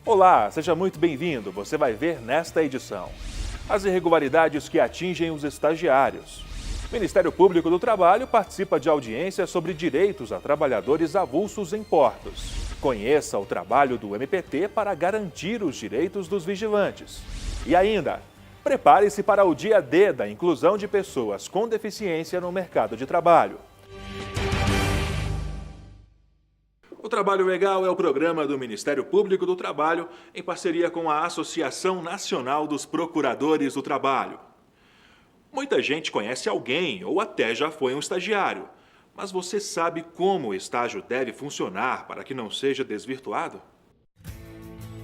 Olá, seja muito bem-vindo. Você vai ver nesta edição as irregularidades que atingem os estagiários. O Ministério Público do Trabalho participa de audiência sobre direitos a trabalhadores avulsos em portos. Conheça o trabalho do MPT para garantir os direitos dos vigilantes. E ainda, prepare-se para o dia D da inclusão de pessoas com deficiência no mercado de trabalho. O Trabalho Legal é o programa do Ministério Público do Trabalho em parceria com a Associação Nacional dos Procuradores do Trabalho. Muita gente conhece alguém ou até já foi um estagiário, mas você sabe como o estágio deve funcionar para que não seja desvirtuado?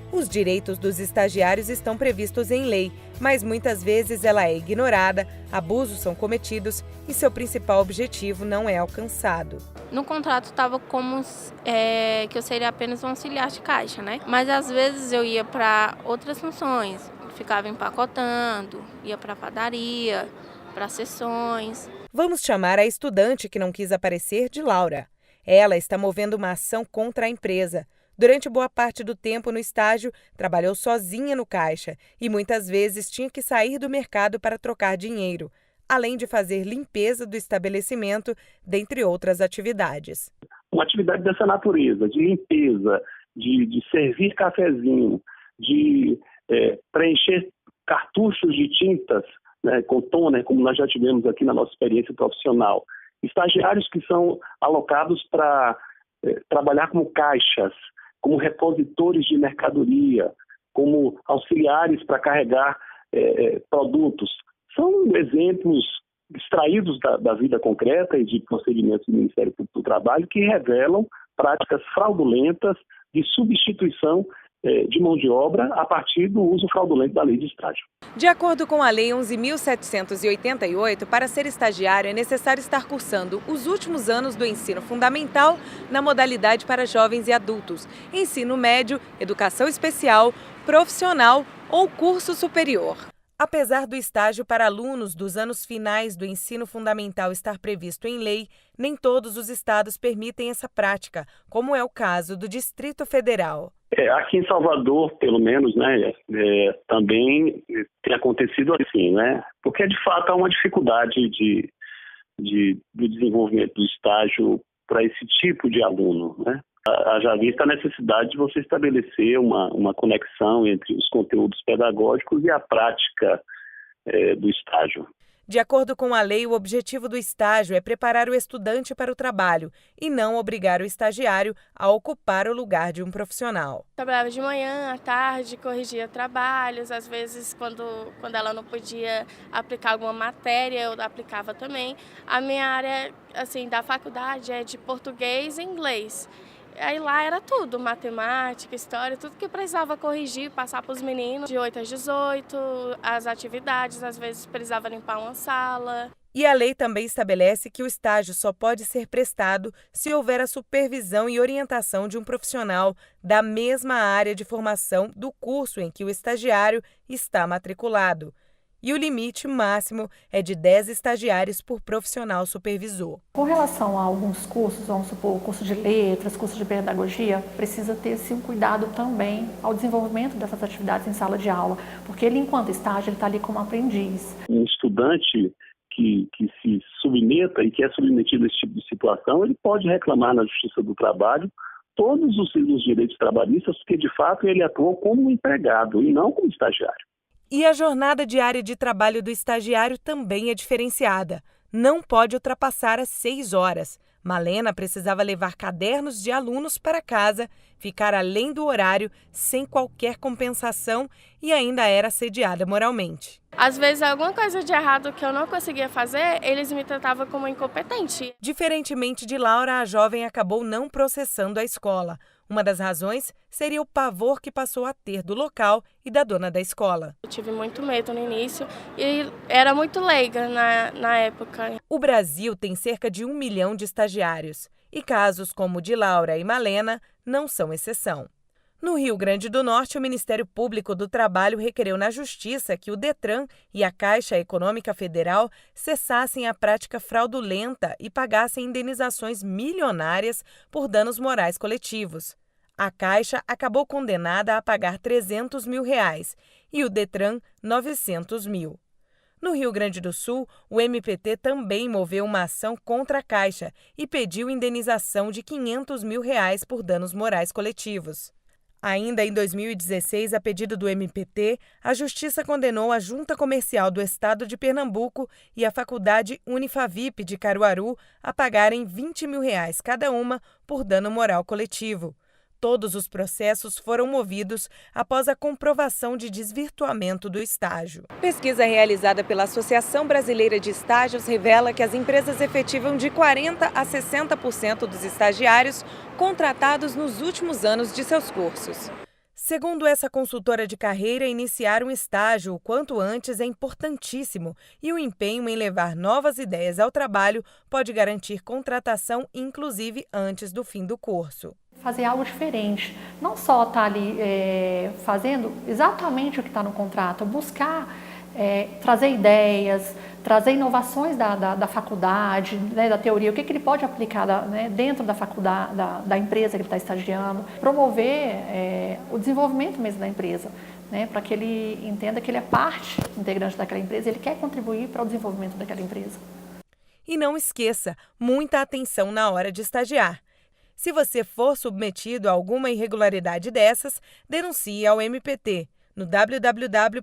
Os direitos dos estagiários estão previstos em lei, mas muitas vezes ela é ignorada, abusos são cometidos e seu principal objetivo não é alcançado. No contrato estava como que eu seria apenas um auxiliar de caixa, né? Mas às vezes eu ia para outras funções, ficava empacotando, ia para a padaria, para sessões. Vamos chamar a estudante que não quis aparecer de Laura. Ela está movendo uma ação contra a empresa. Durante boa parte do tempo no estágio, trabalhou sozinha no caixa e muitas vezes tinha que sair do mercado para trocar dinheiro, além de fazer limpeza do estabelecimento, dentre outras atividades. Uma atividade dessa natureza, de limpeza, de servir cafezinho, de preencher cartuchos de tintas, né, com toner, como nós já tivemos aqui na nossa experiência profissional. Estagiários que são alocados para trabalhar como caixas, como repositores de mercadoria, como auxiliares para carregar produtos. São exemplos extraídos da vida concreta e de procedimentos do Ministério Público do Trabalho que revelam práticas fraudulentas de substituição de mão de obra a partir do uso fraudulento da lei de estágio. De acordo com a Lei 11.788, para ser estagiário é necessário estar cursando os últimos anos do ensino fundamental na modalidade para jovens e adultos, ensino médio, educação especial, profissional ou curso superior. Apesar do estágio para alunos dos anos finais do ensino fundamental estar previsto em lei, nem todos os estados permitem essa prática, como é o caso do Distrito Federal. Aqui em Salvador, pelo menos, né, também tem acontecido assim, né? Porque de fato há uma dificuldade do desenvolvimento do estágio para esse tipo de aluno, né? Haja vista a necessidade de você estabelecer uma conexão entre os conteúdos pedagógicos e a prática do estágio. De acordo com a lei, o objetivo do estágio é preparar o estudante para o trabalho e não obrigar o estagiário a ocupar o lugar de um profissional. Trabalhava de manhã, à tarde, corrigia trabalhos, às vezes quando ela não podia aplicar alguma matéria, eu aplicava também. A minha área da faculdade é de português e inglês. Aí lá era tudo, matemática, história, tudo que precisava corrigir, passar para os meninos de 8 às 18, as atividades, às vezes precisava limpar uma sala. E a lei também estabelece que o estágio só pode ser prestado se houver a supervisão e orientação de um profissional da mesma área de formação do curso em que o estagiário está matriculado. E o limite máximo é de 10 estagiários por profissional supervisor. Com relação a alguns cursos, vamos supor, o curso de letras, curso de pedagogia, precisa ter um cuidado também ao desenvolvimento dessas atividades em sala de aula, porque ele, enquanto estágio, ele está ali como aprendiz. Um estudante que se submeta e que é submetido a esse tipo de situação, ele pode reclamar na Justiça do Trabalho todos os direitos trabalhistas, porque de fato ele atuou como empregado e não como estagiário. E a jornada diária de trabalho do estagiário também é diferenciada. Não pode ultrapassar as 6 horas. Malena precisava levar cadernos de alunos para casa, ficar além do horário, sem qualquer compensação e ainda era assediada moralmente. Às vezes, alguma coisa de errado que eu não conseguia fazer, eles me tratavam como incompetente. Diferentemente de Laura, a jovem acabou não processando a escola. Uma das razões seria o pavor que passou a ter do local e da dona da escola. Eu tive muito medo no início e era muito leiga na época. O Brasil tem cerca de 1 milhão de estagiários e casos como o de Laura e Malena não são exceção. No Rio Grande do Norte, o Ministério Público do Trabalho requereu na Justiça que o Detran e a Caixa Econômica Federal cessassem a prática fraudulenta e pagassem indenizações milionárias por danos morais coletivos. A Caixa acabou condenada a pagar R$ 300 mil e o Detran 900 mil. No Rio Grande do Sul, o MPT também moveu uma ação contra a Caixa e pediu indenização de R$ 500 mil por danos morais coletivos. Ainda em 2016, a pedido do MPT, a Justiça condenou a Junta Comercial do Estado de Pernambuco e a Faculdade Unifavip de Caruaru a pagarem R$ 20 mil cada uma por dano moral coletivo. Todos os processos foram movidos após a comprovação de desvirtuamento do estágio. Pesquisa realizada pela Associação Brasileira de Estágios revela que as empresas efetivam de 40% a 60% dos estagiários contratados nos últimos anos de seus cursos. Segundo essa consultora de carreira, iniciar um estágio o quanto antes é importantíssimo e o empenho em levar novas ideias ao trabalho pode garantir contratação, inclusive antes do fim do curso. Fazer algo diferente, não só estar ali fazendo exatamente o que está no contrato, buscar trazer ideias, trazer inovações da faculdade, né, da teoria, o que ele pode aplicar dentro da faculdade, da empresa que ele está estagiando, promover o desenvolvimento mesmo da empresa, né, para que ele entenda que ele é parte integrante daquela empresa, ele quer contribuir para o desenvolvimento daquela empresa. E não esqueça, muita atenção na hora de estagiar. Se você for submetido a alguma irregularidade dessas, denuncie ao MPT no www.mpt.mp.br.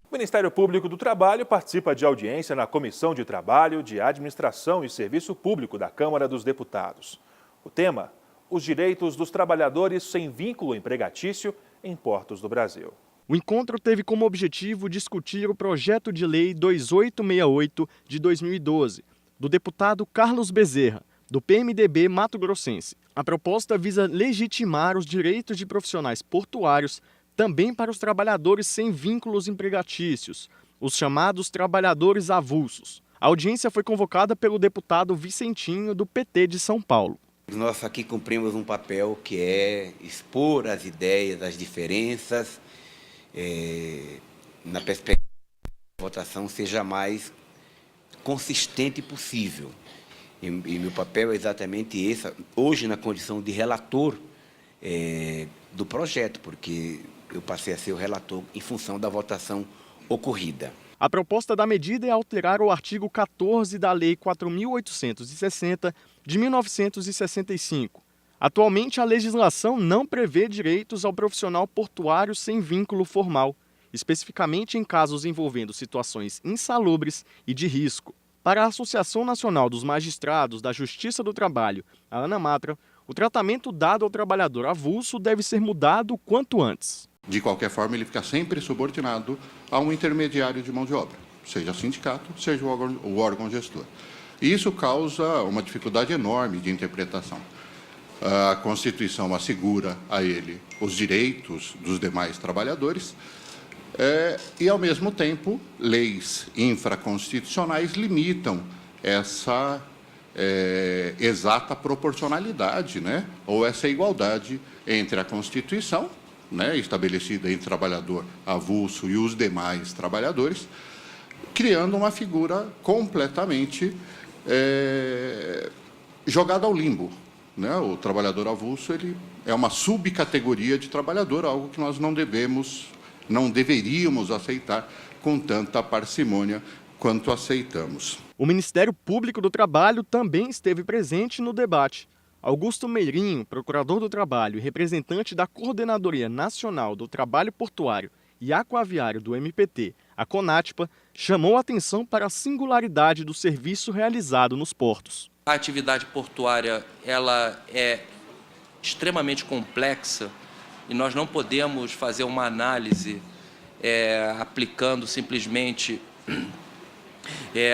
O Ministério Público do Trabalho participa de audiência na Comissão de Trabalho, de Administração e Serviço Público da Câmara dos Deputados. O tema: os direitos dos trabalhadores sem vínculo empregatício em portos do Brasil. O encontro teve como objetivo discutir o projeto de lei 2868 de 2012, do deputado Carlos Bezerra, do PMDB mato-grossense. A proposta visa legitimar os direitos de profissionais portuários também para os trabalhadores sem vínculos empregatícios, os chamados trabalhadores avulsos. A audiência foi convocada pelo deputado Vicentinho, do PT de São Paulo. Nós aqui cumprimos um papel que é expor as ideias, as diferenças, na perspectiva que a votação seja mais consistente possível. E meu papel é exatamente esse, hoje na condição de relator do projeto, porque eu passei a ser o relator em função da votação ocorrida. A proposta da medida é alterar o artigo 14 da Lei 4.860 de 1965. Atualmente, a legislação não prevê direitos ao profissional portuário sem vínculo formal, especificamente em casos envolvendo situações insalubres e de risco. Para a Associação Nacional dos Magistrados da Justiça do Trabalho, a ANAMATRA, o tratamento dado ao trabalhador avulso deve ser mudado o quanto antes. De qualquer forma, ele fica sempre subordinado a um intermediário de mão de obra, seja sindicato, seja o órgão gestor. E isso causa uma dificuldade enorme de interpretação. A Constituição assegura a ele os direitos dos demais trabalhadores e, ao mesmo tempo, leis infraconstitucionais limitam essa exata proporcionalidade, né, ou essa igualdade entre a Constituição, né, estabelecida entre trabalhador avulso e os demais trabalhadores, criando uma figura completamente jogada ao limbo. Né? O trabalhador avulso ele é uma subcategoria de trabalhador, algo que nós não deveríamos aceitar com tanta parcimônia quanto aceitamos. O Ministério Público do Trabalho também esteve presente no debate. Augusto Meirinho, procurador do Trabalho e representante da Coordenadoria Nacional do Trabalho Portuário e Aquaviário do MPT, a CONATPA, chamou a atenção para a singularidade do serviço realizado nos portos. A atividade portuária ela é extremamente complexa e nós não podemos fazer uma análise aplicando simplesmente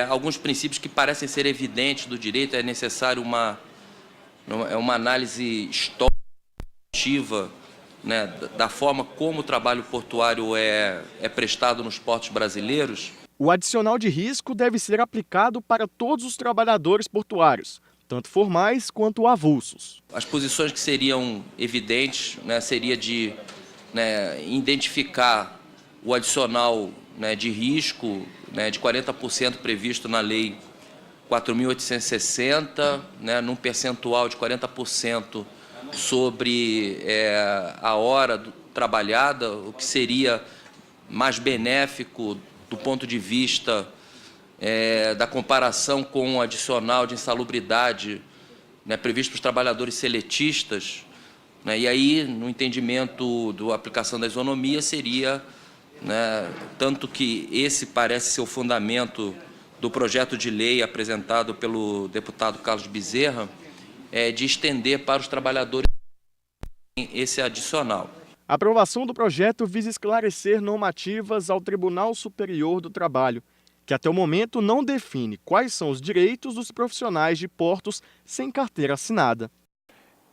alguns princípios que parecem ser evidentes do direito. É necessário uma análise histórica, né, da forma como o trabalho portuário é prestado nos portos brasileiros. O adicional de risco deve ser aplicado para todos os trabalhadores portuários, tanto formais quanto avulsos. As posições que seriam evidentes, né, seria de identificar o adicional, né, de risco, né, de 40% previsto na Lei 4.860, né, num percentual de 40% sobre a hora trabalhada, o que seria mais benéfico do ponto de vista da comparação com o adicional de insalubridade, né, previsto para os trabalhadores seletistas, né, e aí, no entendimento da aplicação da isonomia, seria, né, tanto que esse parece ser o fundamento do projeto de lei apresentado pelo deputado Carlos Bezerra, de estender para os trabalhadores esse adicional. A aprovação do projeto visa esclarecer normativas ao Tribunal Superior do Trabalho, que até o momento não define quais são os direitos dos profissionais de portos sem carteira assinada.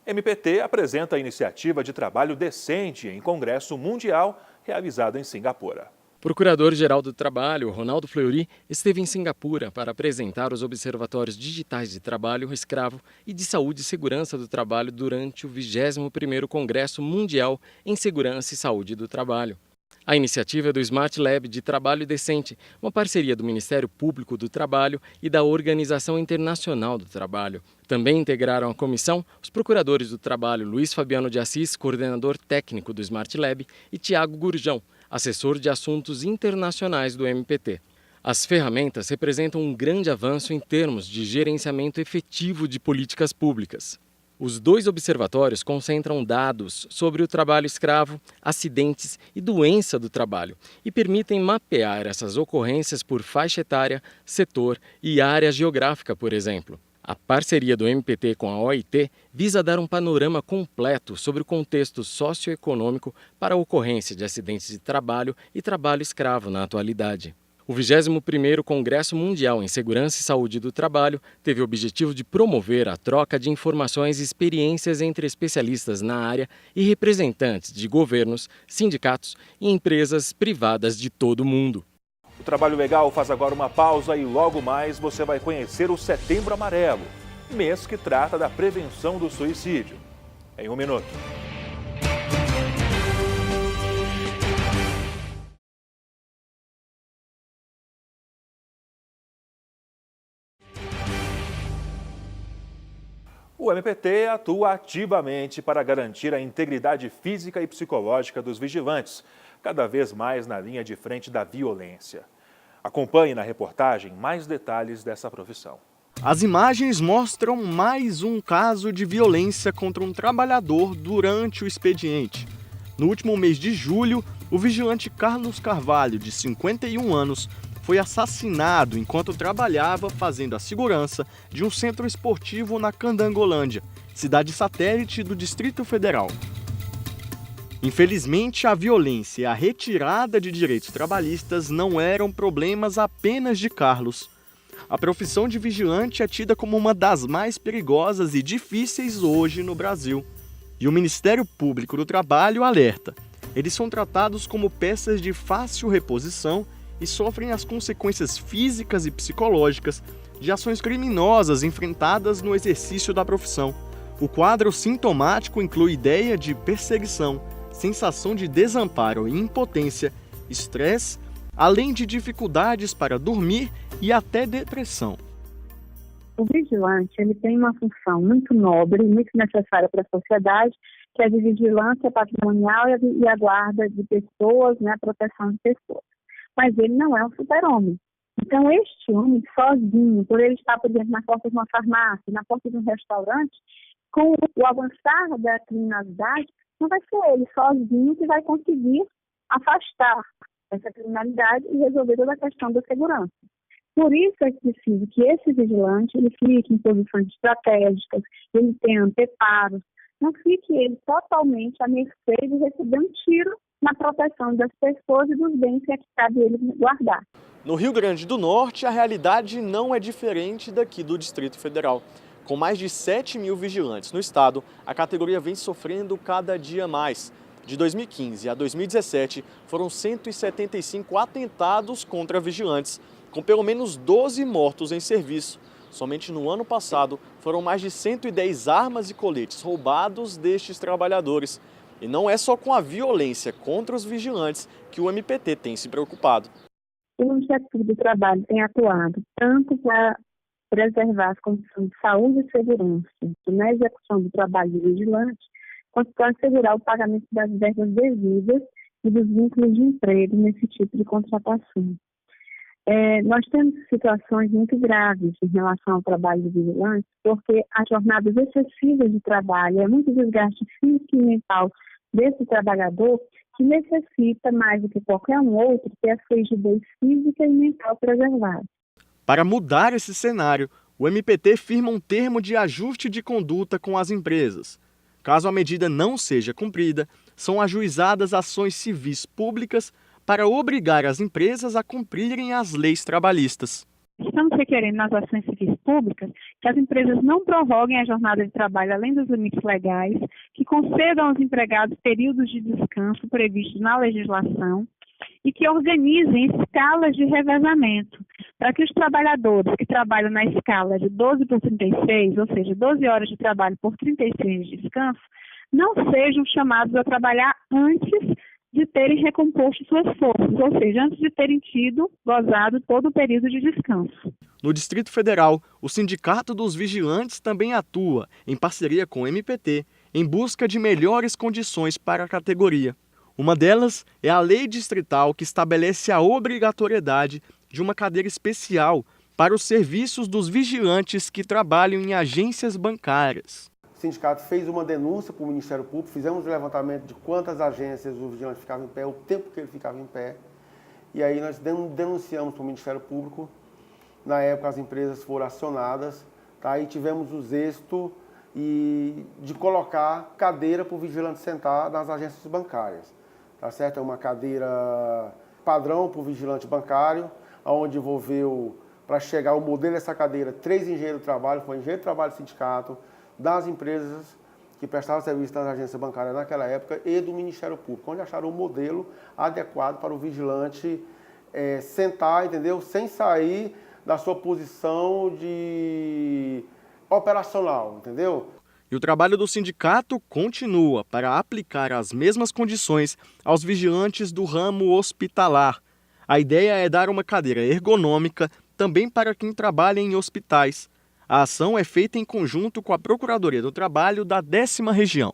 MPT apresenta a iniciativa de trabalho decente em Congresso Mundial realizado em Singapura. O Procurador-Geral do Trabalho, Ronaldo Fleury, esteve em Singapura para apresentar os observatórios digitais de trabalho escravo e de saúde e segurança do trabalho durante o 21º Congresso Mundial em Segurança e Saúde do Trabalho. A iniciativa é do Smart Lab de Trabalho Decente, uma parceria do Ministério Público do Trabalho e da Organização Internacional do Trabalho. Também integraram a comissão os procuradores do trabalho Luiz Fabiano de Assis, coordenador técnico do Smart Lab, e Tiago Gurjão, assessor de assuntos internacionais do MPT. As ferramentas representam um grande avanço em termos de gerenciamento efetivo de políticas públicas. Os 2 observatórios concentram dados sobre o trabalho escravo, acidentes e doença do trabalho e permitem mapear essas ocorrências por faixa etária, setor e área geográfica, por exemplo. A parceria do MPT com a OIT visa dar um panorama completo sobre o contexto socioeconômico para a ocorrência de acidentes de trabalho e trabalho escravo na atualidade. O 21º Congresso Mundial em Segurança e Saúde do Trabalho teve o objetivo de promover a troca de informações e experiências entre especialistas na área e representantes de governos, sindicatos e empresas privadas de todo o mundo. O Trabalho Legal faz agora uma pausa e logo mais você vai conhecer o Setembro Amarelo, mês que trata da prevenção do suicídio. Em 1 minuto. O MPT atua ativamente para garantir a integridade física e psicológica dos vigilantes, cada vez mais na linha de frente da violência. Acompanhe na reportagem mais detalhes dessa profissão. As imagens mostram mais um caso de violência contra um trabalhador durante o expediente. No último mês de julho, o vigilante Carlos Carvalho, de 51 anos, foi assassinado enquanto trabalhava fazendo a segurança de um centro esportivo na Candangolândia, cidade satélite do Distrito Federal. Infelizmente, a violência e a retirada de direitos trabalhistas não eram problemas apenas de Carlos. A profissão de vigilante é tida como uma das mais perigosas e difíceis hoje no Brasil. E o Ministério Público do Trabalho alerta: eles são tratados como peças de fácil reposição e sofrem as consequências físicas e psicológicas de ações criminosas enfrentadas no exercício da profissão. O quadro sintomático inclui ideia de perseguição, sensação de desamparo e impotência, estresse, além de dificuldades para dormir e até depressão. O vigilante ele tem uma função muito nobre, muito necessária para a sociedade, que é de vigilância patrimonial e a guarda de pessoas, né, a proteção de pessoas. Mas ele não é um super-homem. Então, este homem, sozinho, por ele estar, por exemplo, na porta de uma farmácia, na porta de um restaurante, com o avançar da criminalidade, não vai ser ele sozinho que vai conseguir afastar essa criminalidade e resolver toda a questão da segurança. Por isso é preciso que esse vigilante ele fique em posições estratégicas, ele tenha anteparos, não fique ele totalmente à mercê de receber um tiro na proteção das pessoas e dos bens que cabe ele guardar. No Rio Grande do Norte, a realidade não é diferente daqui do Distrito Federal. Com mais de 7 mil vigilantes no estado, a categoria vem sofrendo cada dia mais. De 2015 a 2017, foram 175 atentados contra vigilantes, com pelo menos 12 mortos em serviço. Somente no ano passado, foram mais de 110 armas e coletes roubados destes trabalhadores. E não é só com a violência contra os vigilantes que o MPT tem se preocupado. O Ministério Público do Trabalho tem atuado tanto para preservar as condições de saúde e segurança na execução do trabalho do vigilante, quanto a assegurar o pagamento das verbas devidas e dos vínculos de emprego nesse tipo de contratação. Nós temos situações muito graves em relação ao trabalho do vigilante, porque as jornadas excessivas de trabalho, é muito desgaste físico e mental desse trabalhador que necessita, mais do que qualquer um outro, ter a sua rigidez física e mental preservada. Para mudar esse cenário, o MPT firma um termo de ajuste de conduta com as empresas. Caso a medida não seja cumprida, são ajuizadas ações civis públicas para obrigar as empresas a cumprirem as leis trabalhistas. Estamos requerendo nas ações civis públicas que as empresas não prorroguem a jornada de trabalho além dos limites legais, que concedam aos empregados períodos de descanso previstos na legislação e que organizem escalas de revezamento, para que os trabalhadores que trabalham na escala de 12 por 36, ou seja, 12 horas de trabalho por 36 de descanso, não sejam chamados a trabalhar antes de terem recomposto suas forças, ou seja, antes de terem gozado todo o período de descanso. No Distrito Federal, o Sindicato dos Vigilantes também atua, em parceria com o MPT, em busca de melhores condições para a categoria. Uma delas é a lei distrital que estabelece a obrigatoriedade de uma cadeira especial para os serviços dos vigilantes que trabalham em agências bancárias. O sindicato fez uma denúncia para o Ministério Público, fizemos um levantamento de quantas agências o vigilante ficava em pé, o tempo que ele ficava em pé, e aí nós denunciamos para o Ministério Público. Na época as empresas foram acionadas, tá? E tivemos os êxitos de colocar cadeira para o vigilante sentar nas agências bancárias. Tá certo? É uma cadeira padrão para o vigilante bancário, onde envolveu, para chegar ao modelo dessa cadeira, 3 engenheiros do trabalho, foi engenheiro do trabalho do sindicato, das empresas que prestavam serviço nas agências bancárias naquela época e do Ministério Público, onde acharam um modelo adequado para o vigilante sentar, entendeu? Sem sair da sua posição de operacional, entendeu? E o trabalho do sindicato continua para aplicar as mesmas condições aos vigilantes do ramo hospitalar. A ideia é dar uma cadeira ergonômica também para quem trabalha em hospitais. A ação é feita em conjunto com a Procuradoria do Trabalho da 10ª Região.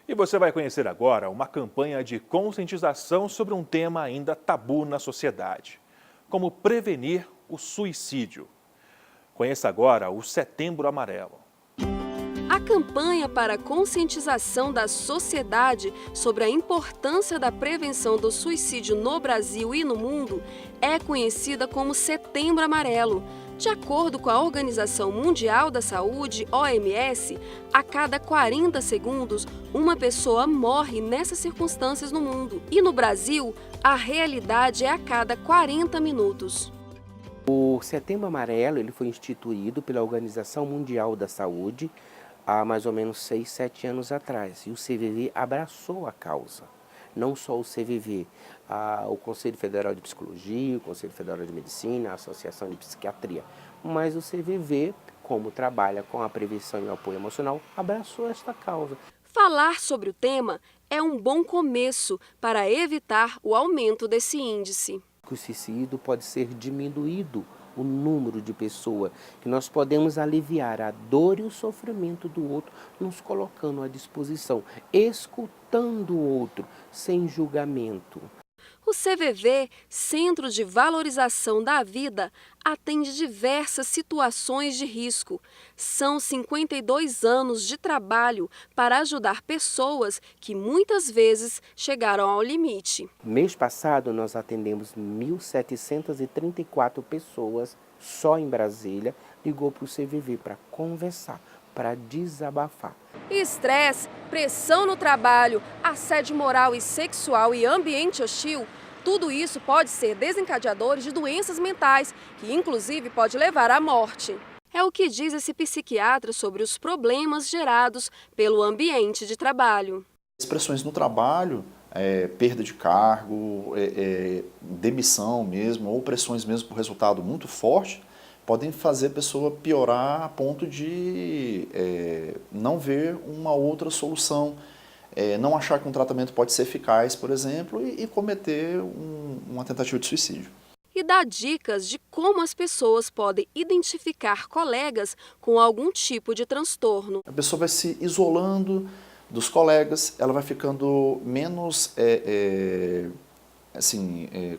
E você vai conhecer agora uma campanha de conscientização sobre um tema ainda tabu na sociedade: como prevenir o suicídio. Conheça agora o Setembro Amarelo. A campanha para a conscientização da sociedade sobre a importância da prevenção do suicídio no Brasil e no mundo é conhecida como Setembro Amarelo. De acordo com a Organização Mundial da Saúde, OMS, a cada 40 segundos, uma pessoa morre nessas circunstâncias no mundo. E no Brasil, a realidade é a cada 40 minutos. O Setembro Amarelo ele foi instituído pela Organização Mundial da Saúde há mais ou menos 6, 7 anos atrás. E o CVV abraçou a causa. Não só o CVV, o Conselho Federal de Psicologia, o Conselho Federal de Medicina, a Associação de Psiquiatria. Mas o CVV, como trabalha com a prevenção e o apoio emocional, abraçou esta causa. Falar sobre o tema é um bom começo para evitar o aumento desse índice. O suicídio pode ser diminuído, o número de pessoas, que nós podemos aliviar a dor e o sofrimento do outro, nos colocando à disposição, escutando o outro, sem julgamento. O CVV, Centro de Valorização da Vida, atende diversas situações de risco. São 52 anos de trabalho para ajudar pessoas que muitas vezes chegaram ao limite. Mês passado nós atendemos 1.734 pessoas, só em Brasília, ligou para o CVV para conversar, para desabafar. Estresse, pressão no trabalho, assédio moral e sexual e ambiente hostil, tudo isso pode ser desencadeadores de doenças mentais, que inclusive pode levar à morte. É o que diz esse psiquiatra sobre os problemas gerados pelo ambiente de trabalho. Expressões no trabalho, perda de cargo, demissão mesmo, ou pressões mesmo por resultado muito forte, podem fazer a pessoa piorar a ponto de não ver uma outra solução, não achar que um tratamento pode ser eficaz, por exemplo, e cometer uma tentativa de suicídio. e dá dicas de como as pessoas podem identificar colegas com algum tipo de transtorno. A pessoa vai se isolando dos colegas, ela vai ficando menos,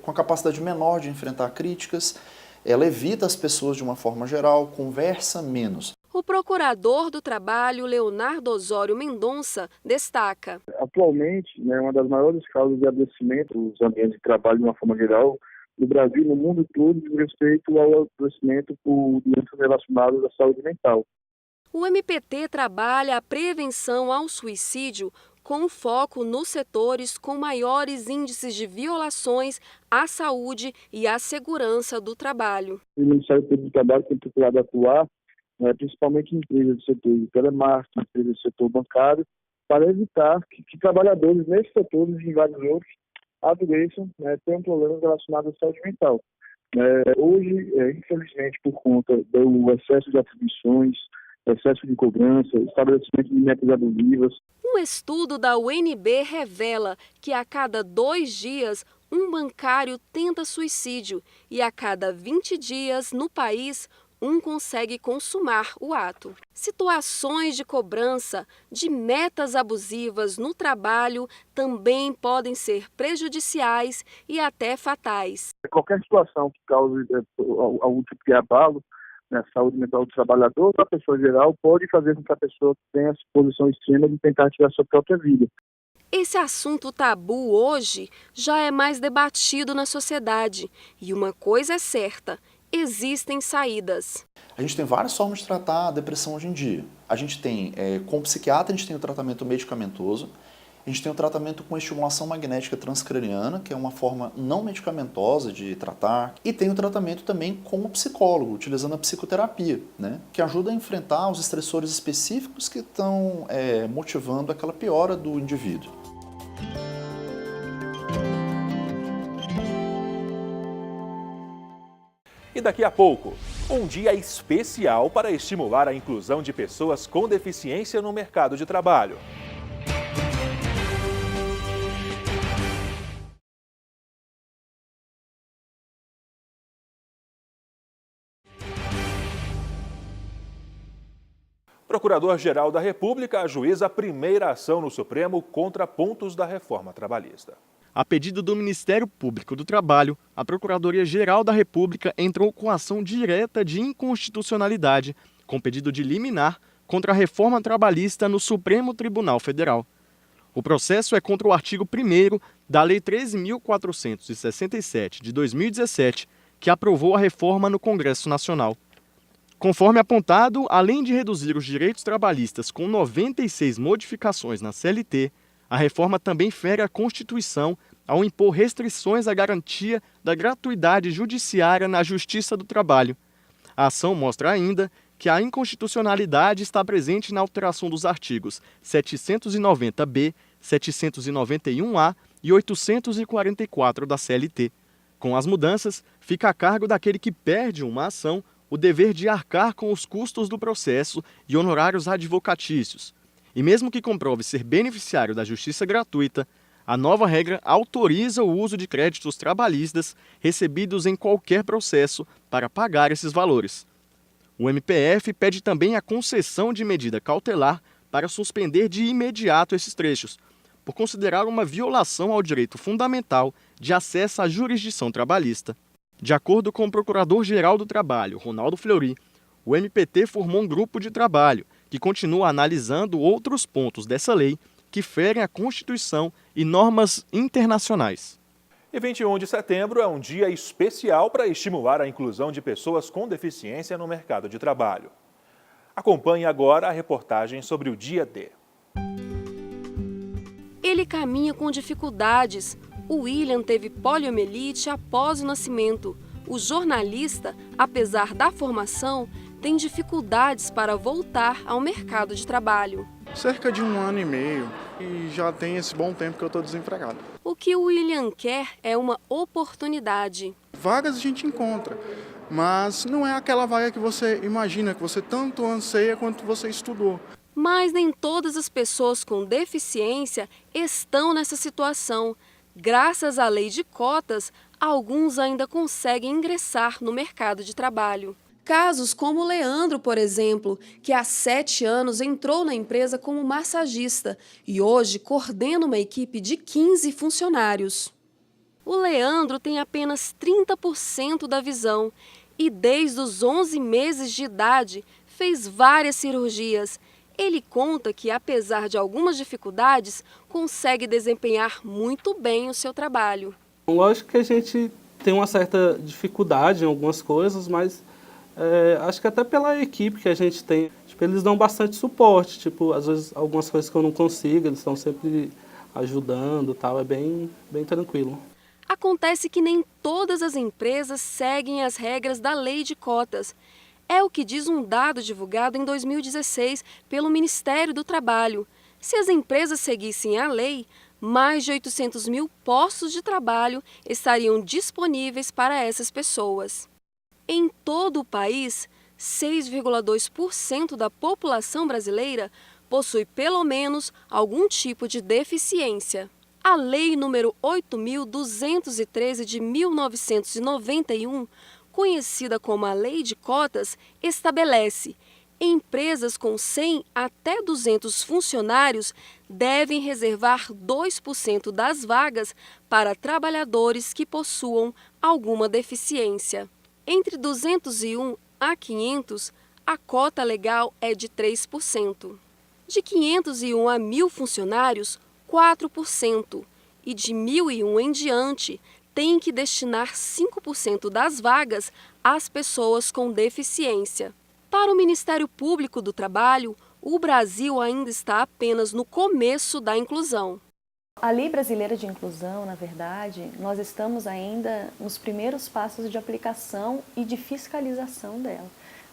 com a capacidade menor de enfrentar críticas, ela evita as pessoas de uma forma geral, conversa menos. O procurador do trabalho, Leonardo Osório Mendonça, destaca. Atualmente, uma das maiores causas de adoecimento dos ambientes de trabalho de uma forma geral, no Brasil e no mundo todo, diz respeito ao adoecimento por doenças relacionadas à saúde mental. O MPT trabalha a prevenção ao suicídio com foco nos setores com maiores índices de violações à saúde e à segurança do trabalho. O Ministério Público do Trabalho tem procurado atuar, principalmente em empresas do setor de telemarketing, empresas do setor bancário, para evitar que trabalhadores nesses setores e em vários outros adoeçam, tenham problemas relacionados à saúde mental. Hoje, infelizmente, por conta do excesso de atribuições, excesso de cobrança, estabelecimento de metas abusivas. Um estudo da UNB revela que a cada 2 dias, um bancário tenta suicídio e a cada 20 dias, no país, um consegue consumar o ato. Situações de cobrança de metas abusivas no trabalho também podem ser prejudiciais e até fatais. Qualquer situação que cause algum tipo de abalo na saúde mental do trabalhador, da pessoa geral, pode fazer com que a pessoa tenha essa posição extrema de tentar tirar sua própria vida. Esse assunto tabu hoje já é mais debatido na sociedade. E uma coisa é certa: existem saídas. A gente tem várias formas de tratar a depressão hoje em dia. A gente tem, com o psiquiatra, a gente tem o tratamento medicamentoso, a gente tem o tratamento com estimulação magnética transcraniana, que é uma forma não medicamentosa de tratar, e tem o tratamento também com o psicólogo, utilizando a psicoterapia, que ajuda a enfrentar os estressores específicos que estão motivando aquela piora do indivíduo. E daqui a pouco, um dia especial para estimular a inclusão de pessoas com deficiência no mercado de trabalho. Procurador-Geral da República ajuiza a primeira ação no Supremo contra pontos da reforma trabalhista. A pedido do Ministério Público do Trabalho, a Procuradoria-Geral da República entrou com ação direta de inconstitucionalidade, com pedido de liminar contra a reforma trabalhista no Supremo Tribunal Federal. O processo é contra o artigo 1º da Lei 13.467, de 2017, que aprovou a reforma no Congresso Nacional. Conforme apontado, além de reduzir os direitos trabalhistas com 96 modificações na CLT, a reforma também fere a Constituição ao impor restrições à garantia da gratuidade judiciária na Justiça do Trabalho. A ação mostra ainda que a inconstitucionalidade está presente na alteração dos artigos 790-B, 791-A e 844 da CLT. Com as mudanças, fica a cargo daquele que perde uma ação o dever de arcar com os custos do processo e honorários advocatícios. E mesmo que comprove ser beneficiário da justiça gratuita, a nova regra autoriza o uso de créditos trabalhistas recebidos em qualquer processo para pagar esses valores. O MPF pede também a concessão de medida cautelar para suspender de imediato esses trechos, por considerar uma violação ao direito fundamental de acesso à jurisdição trabalhista. De acordo com o Procurador-Geral do Trabalho, Ronaldo Fleury, o MPT formou um grupo de trabalho que continua analisando outros pontos dessa lei que ferem a Constituição e normas internacionais. E 21 de setembro é um dia especial para estimular a inclusão de pessoas com deficiência no mercado de trabalho. Acompanhe agora a reportagem sobre o Dia D. Ele caminha com dificuldades. O William teve poliomielite após o nascimento. O jornalista, apesar da formação, tem dificuldades para voltar ao mercado de trabalho. Cerca de 1 ano e meio e já tem esse bom tempo que eu estou desempregado. O que o William quer é uma oportunidade. Vagas a gente encontra, mas não é aquela vaga que você imagina, que você tanto anseia quanto você estudou. Mas nem todas as pessoas com deficiência estão nessa situação. Graças à lei de cotas, alguns ainda conseguem ingressar no mercado de trabalho. Casos como o Leandro, por exemplo, que há 7 anos entrou na empresa como massagista e hoje coordena uma equipe de 15 funcionários. O Leandro tem apenas 30% da visão e desde os 11 meses de idade fez várias cirurgias. Ele conta que, apesar de algumas dificuldades, consegue desempenhar muito bem o seu trabalho. Lógico que a gente tem uma certa dificuldade em algumas coisas, mas acho que até pela equipe que a gente tem, eles dão bastante suporte, às vezes algumas coisas que eu não consigo, eles estão sempre ajudando, tal, é bem tranquilo. Acontece que nem todas as empresas seguem as regras da lei de cotas. É o que diz um dado divulgado em 2016 pelo Ministério do Trabalho. Se as empresas seguissem a lei, mais de 800 mil postos de trabalho estariam disponíveis para essas pessoas. Em todo o país, 6,2% da população brasileira possui pelo menos algum tipo de deficiência. A Lei nº 8.213 de 1991, conhecida como a Lei de Cotas, estabelece: empresas com 100 até 200 funcionários devem reservar 2% das vagas para trabalhadores que possuam alguma deficiência. Entre 201 a 500, a cota legal é de 3%. De 501 a 1.000 funcionários, 4%. E de 1.001 em diante, tem que destinar 5% das vagas às pessoas com deficiência. Para o Ministério Público do Trabalho, o Brasil ainda está apenas no começo da inclusão. A Lei Brasileira de Inclusão, na verdade, nós estamos ainda nos primeiros passos de aplicação e de fiscalização dela,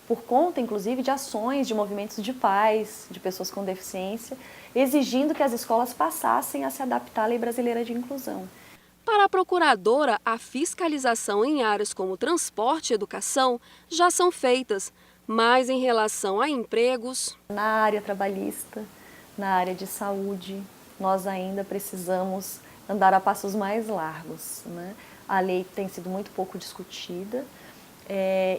por conta, inclusive, de ações, de movimentos de pais, de pessoas com deficiência, exigindo que as escolas passassem a se adaptar à Lei Brasileira de Inclusão. Para a procuradora, a fiscalização em áreas como transporte e educação já são feitas, mas em relação a empregos... Na área trabalhista, na área de saúde, nós ainda precisamos andar a passos mais largos, né? A lei tem sido muito pouco discutida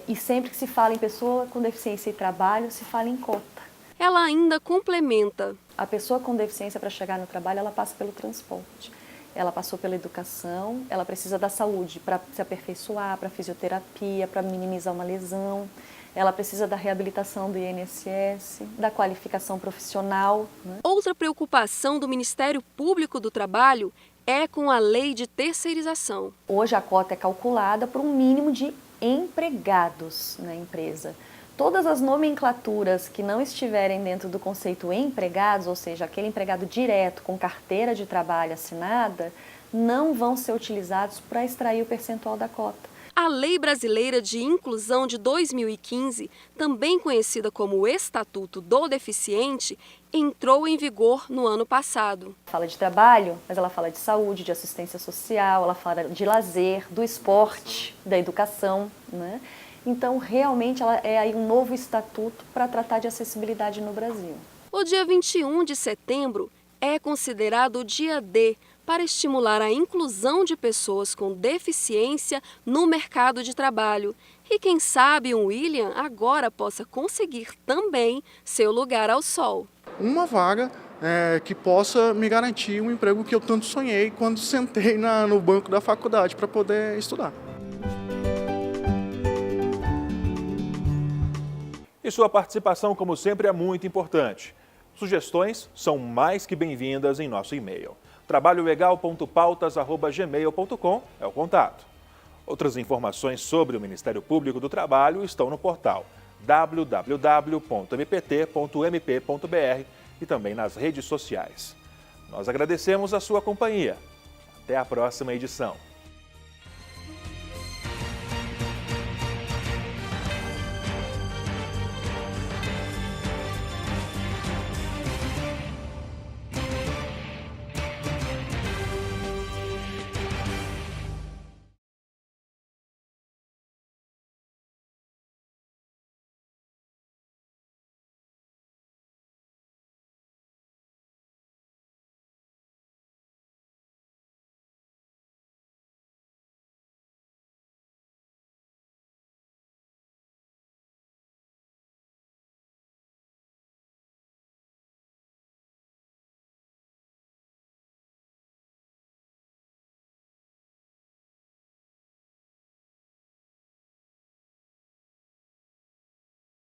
e sempre que se fala em pessoa com deficiência e trabalho, se fala em cota. Ela ainda complementa. A pessoa com deficiência, para chegar no trabalho, ela passa pelo transporte. Ela passou pela educação, ela precisa da saúde para se aperfeiçoar, para fisioterapia, para minimizar uma lesão. Ela precisa da reabilitação do INSS, da qualificação profissional, né? Outra preocupação do Ministério Público do Trabalho é com a lei de terceirização. Hoje a cota é calculada por um mínimo de empregados na empresa. Todas as nomenclaturas que não estiverem dentro do conceito empregados, ou seja, aquele empregado direto com carteira de trabalho assinada, não vão ser utilizados para extrair o percentual da cota. A Lei Brasileira de Inclusão de 2015, também conhecida como Estatuto do Deficiente, entrou em vigor no ano passado. Fala de trabalho, mas ela fala de saúde, de assistência social, ela fala de lazer, do esporte, da educação, né? Então, realmente, ela é aí um novo estatuto para tratar de acessibilidade no Brasil. O dia 21 de setembro é considerado o dia D, para estimular a inclusão de pessoas com deficiência no mercado de trabalho. E quem sabe o William agora possa conseguir também seu lugar ao sol. Uma vaga que possa me garantir um emprego que eu tanto sonhei quando sentei no banco da faculdade para poder estudar. E sua participação, como sempre, é muito importante. Sugestões são mais que bem-vindas em nosso e-mail. trabalholegal.pautas@gmail.com é o contato. Outras informações sobre o Ministério Público do Trabalho estão no portal www.mpt.mp.br e também nas redes sociais. Nós agradecemos a sua companhia. Até a próxima edição.